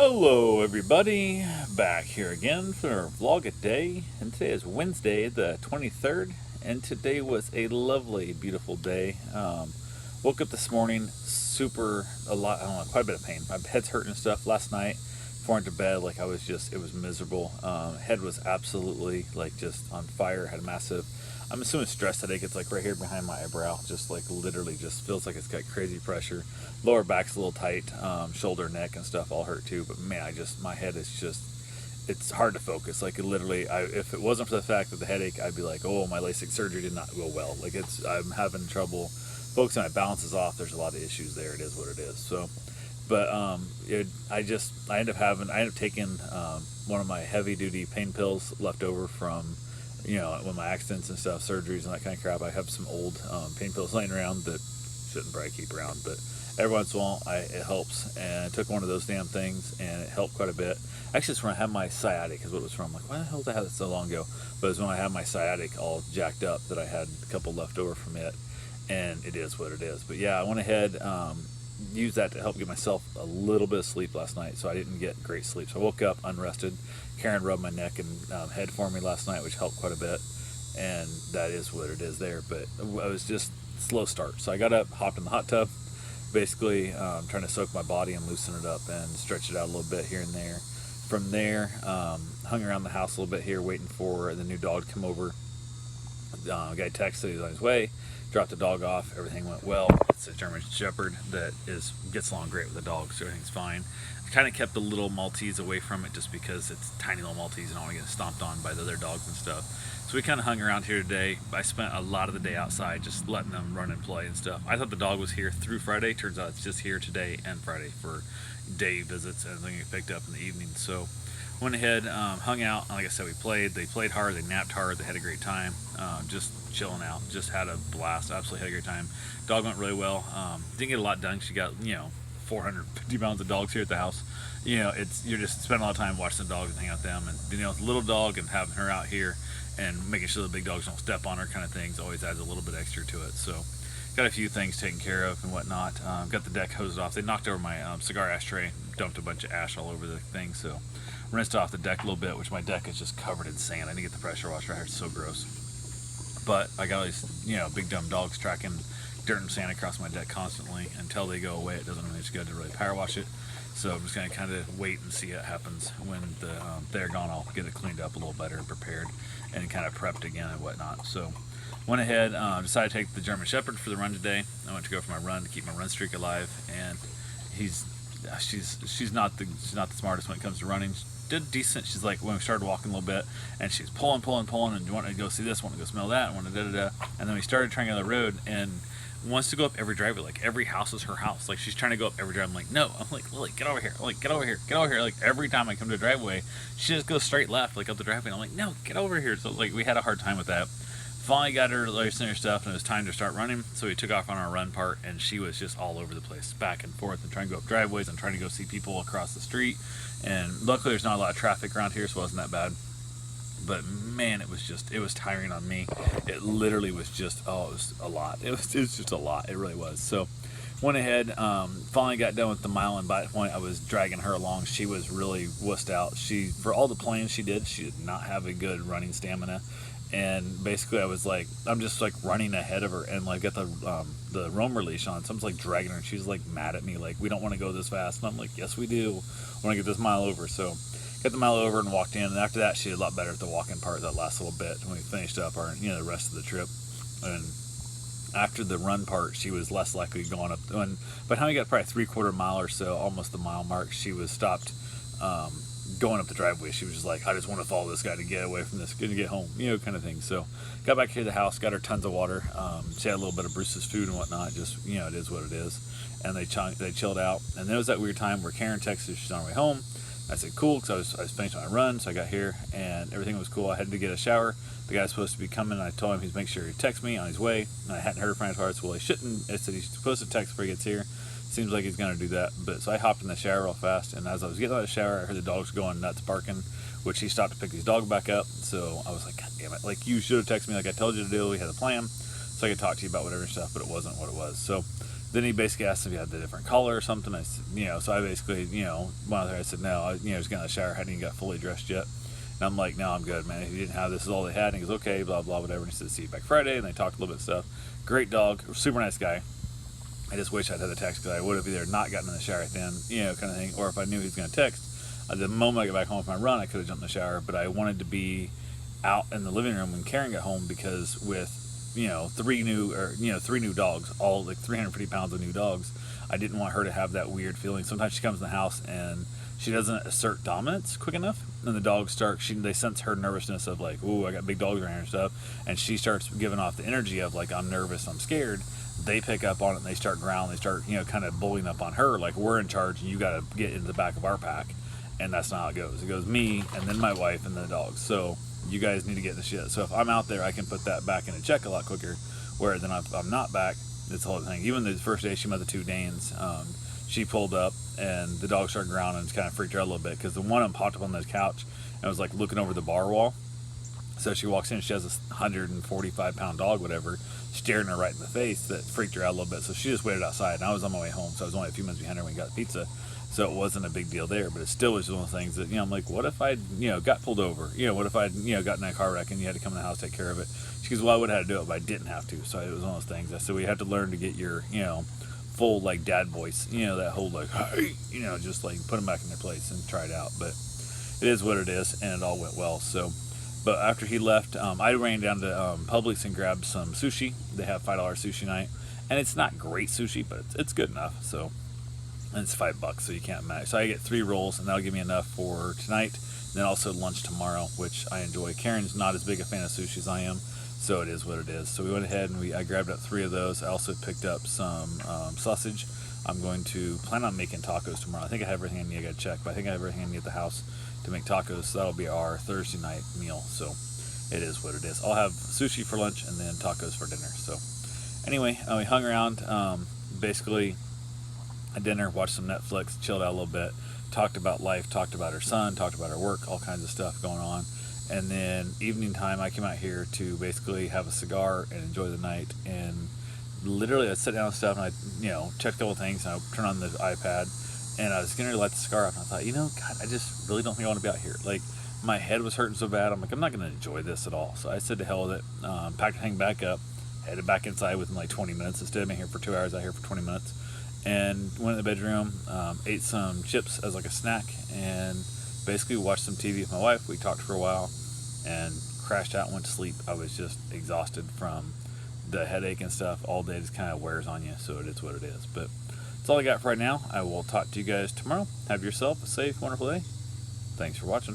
Hello, everybody. Back here again for vlog a day, and today is Wednesday, the 23rd, and today was a lovely, beautiful day. Woke up this morning, I don't know, quite a bit of pain. My head's hurting and stuff. Last night, before I went to bed, like it was miserable. Head was absolutely like just on fire. Had a massive, I'm assuming stress headache. It's like right here behind my eyebrow, just like literally just feels like it's got crazy pressure. Lower back's a little tight, shoulder, neck, and stuff all hurt too. But man, my head is just, it's hard to focus. Like literally, if it wasn't for the fact of the headache, I'd be like, oh, my LASIK surgery did not go well. Like I'm having trouble focusing. My balance is off. There's a lot of issues there. It is what it is. So, but I end up taking one of my heavy duty pain pills left over from when my accidents and stuff, surgeries and that kind of crap. I have some old pain pills laying around that shouldn't probably keep around, but every once in a while it helps. And I took one of those damn things and it helped quite a bit. Actually, it's when I had my sciatic is what it was from. I'm like, why the hell did I have it so long ago? But it was when I had my sciatic all jacked up that I had a couple left over from it, and it is what it is. But yeah, I went ahead, used that to help get myself a little bit of sleep last night, so I didn't get great sleep. So I woke up unrested. Karen rubbed my neck and head for me last night, which helped quite a bit, and that is what it is there. But I was just slow start. So I got up, hopped in the hot tub, basically trying to soak my body and loosen it up and stretch it out a little bit here and there. From there, hung around the house a little bit here, waiting for the new dog to come over. Guy texted he's on his way, dropped the dog off, everything went well. It's a German Shepherd that gets along great with the dog, so everything's fine. I kind of kept the little Maltese away from it just because it's tiny little Maltese and I don't want to get stomped on by the other dogs and stuff. So we kind of hung around here today. I spent a lot of the day outside just letting them run and play and stuff. I thought the dog was here through Friday. Turns out it's just here today and Friday for day visits and then get picked up in the evening. So went ahead, hung out. Like I said, they played hard, they napped hard, they had a great time, just chilling out, just had a blast, absolutely had a great time. Dog went really well. Didn't get a lot done. She got 450 pounds of dogs here at the house. You're just spending a lot of time watching the dogs and hanging out with them, and with the little dog and having her out here and making sure the big dogs don't step on her kind of things always adds a little bit extra to it. So got a few things taken care of and whatnot. Got the deck hosed off. They knocked over my cigar ashtray, dumped a bunch of ash all over the thing, so rinsed off the deck a little bit, which my deck is just covered in sand. I didn't get the pressure washer. It's so gross. But I got all these, big dumb dogs tracking dirt and sand across my deck constantly. Until they go away, it doesn't really good to really power wash it. So I'm just going to kind of wait and see what happens. When they're gone, I'll get it cleaned up a little better and prepared and kind of prepped again and whatnot. So went ahead, decided to take the German Shepherd for the run today. I went to go for my run to keep my run streak alive, and she's not the smartest when it comes to running. She did decent. She's like, when we started walking a little bit, and she's pulling, and wanting to go see this, wanting to go smell that, and wanting to and then we started trying on the road and wants to go up every driveway. Like every house is her house. Like she's trying to go up every driveway. I'm like, no. I'm like, Lily, get over here. I'm like, get over here. Like every time I come to a driveway, she just goes straight left, like up the driveway. And I'm like, no, get over here. So like we had a hard time with that. Finally got her lacing her stuff, and it was time to start running. So we took off on our run part, and she was just all over the place, back and forth, and trying to go up driveways and trying to go see people across the street. And luckily, there's not a lot of traffic around here, so it wasn't that bad. But man, it was tiring on me. It literally was just, it was a lot. It was just a lot. It really was. So went ahead, finally got done with the mile, and by that point I was dragging her along. She was really wussed out. For all the playing she did not have a good running stamina. And basically I was like, I'm just like running ahead of her, and like got the roamer leash on, so I'm just like dragging her, and she's like mad at me, like, we don't want to go this fast. And I'm like, yes we do, I want to get this mile over. So got the mile over and walked in, and after that she did a lot better at the walking part that last little bit when we finished up our the rest of the trip. And after the run part, she was less likely going up, and by the time we got probably 3/4 mile or so, almost the mile mark, she was stopped going up the driveway. She was just like, I just want to follow this guy to get away from this, to get home, kind of thing. So got back here to the house, got her tons of water. She had a little bit of Bruce's food and whatnot. Just it is what it is. And they chilled out. And there was that weird time where Karen texted she's on her way home. I said cool, because I was finishing my run. So I got here and everything was cool. I had to get a shower. The guy's supposed to be coming. I told him he'd make sure he texts me on his way, and I hadn't heard from his parts. Well, he shouldn't. I said he's supposed to text before he gets here. Seems like he's going to do that. But so I hopped in the shower real fast, and as I was getting out of the shower, I heard the dogs going nuts barking, which he stopped to pick his dog back up. So I was like, God damn it. Like, you should have texted me like I told you to do. We had a plan so I could talk to you about whatever stuff, but it wasn't what it was. So Then he basically asked if he had the different color or something. I said, so I basically, one other I said no. I was getting out of the shower, hadn't even got fully dressed yet. And I'm like, no, I'm good, man. He didn't have this. Is all they had. And he goes, okay, blah blah whatever. And he said, see you back Friday. And they talked a little bit of stuff. Great dog, super nice guy. I just wish I'd had the text because I would have either not gotten in the shower then, kind of thing, or if I knew he was going to text. The moment I got back home from my run, I could have jumped in the shower, but I wanted to be out in the living room when Karen got home because with three new dogs, all like 350 pounds of new dogs, I didn't want her to have that weird feeling. Sometimes she comes in the house and she doesn't assert dominance quick enough, and the dogs they sense her nervousness of like, ooh, I got big dogs around here and stuff, and she starts giving off the energy of like, I'm nervous, I'm scared. They pick up on it and they start growling, they start kind of bullying up on her like we're in charge and you got to get in the back of our pack. And that's not how it goes. It goes me and then my wife and then the dogs. So you guys need to get the shit. So if I'm out there, I can put that back in a check a lot quicker. Where then if I'm not back, it's the whole thing. Even the first day she met the two Danes, she pulled up and the dog started growling and kind of freaked her out a little bit because the one of them popped up on the couch and was like looking over the bar wall. So she walks in, she has this 145 pound dog, whatever, staring her right in the face. That freaked her out a little bit. So she just waited outside, and I was on my way home, so I was only a few minutes behind her when we got the pizza. So it wasn't a big deal there, but it still was one of the things that, I'm like, what if I, got pulled over? What if I, got in a car wreck and you had to come in the house, take care of it? She goes, well, I would have had to do it, but I didn't have to. So it was one of those things. I said, we have to learn to get your, full, like, dad voice, that whole, like, hey, just, like, put them back in their place and try it out. But it is what it is, and it all went well. So, but after he left, I ran down to Publix and grabbed some sushi. They have $5 sushi night, and it's not great sushi, but it's good enough. So, and it's $5, so you can't match. So I get 3 rolls, and that'll give me enough for tonight. And then also lunch tomorrow, which I enjoy. Karen's not as big a fan of sushi as I am, so it is what it is. So we went ahead and I grabbed up 3 of those. I also picked up some sausage. I'm going to plan on making tacos tomorrow. I think I have everything I need. I got to check, but I think I have everything I need at the house to make tacos. So that'll be our Thursday night meal. So it is what it is. I'll have sushi for lunch and then tacos for dinner. So anyway, we hung around. Basically, at dinner, watched some Netflix, chilled out a little bit, talked about life, talked about her son, talked about her work, all kinds of stuff going on. And then evening time, I came out here to basically have a cigar and enjoy the night. And literally, I sat down and stuff, and I, checked a couple things, and I turned on the iPad, and I was going to light the cigar up, and I thought, God, I just really don't think I want to be out here. Like, my head was hurting so bad, I'm like, I'm not going to enjoy this at all. So I said to hell with it, packed the thing back up, headed back inside within like 20 minutes, instead of being here for 2 hours, out here for 20 minutes. And went in the bedroom, ate some chips as like a snack, and basically watched some TV with my wife. We talked for a while and crashed out and went to sleep. I was just exhausted from the headache and stuff. All day just kind of wears on you, so it is what it is. But that's all I got for right now. I will talk to you guys tomorrow. Have yourself a safe, wonderful day. Thanks for watching.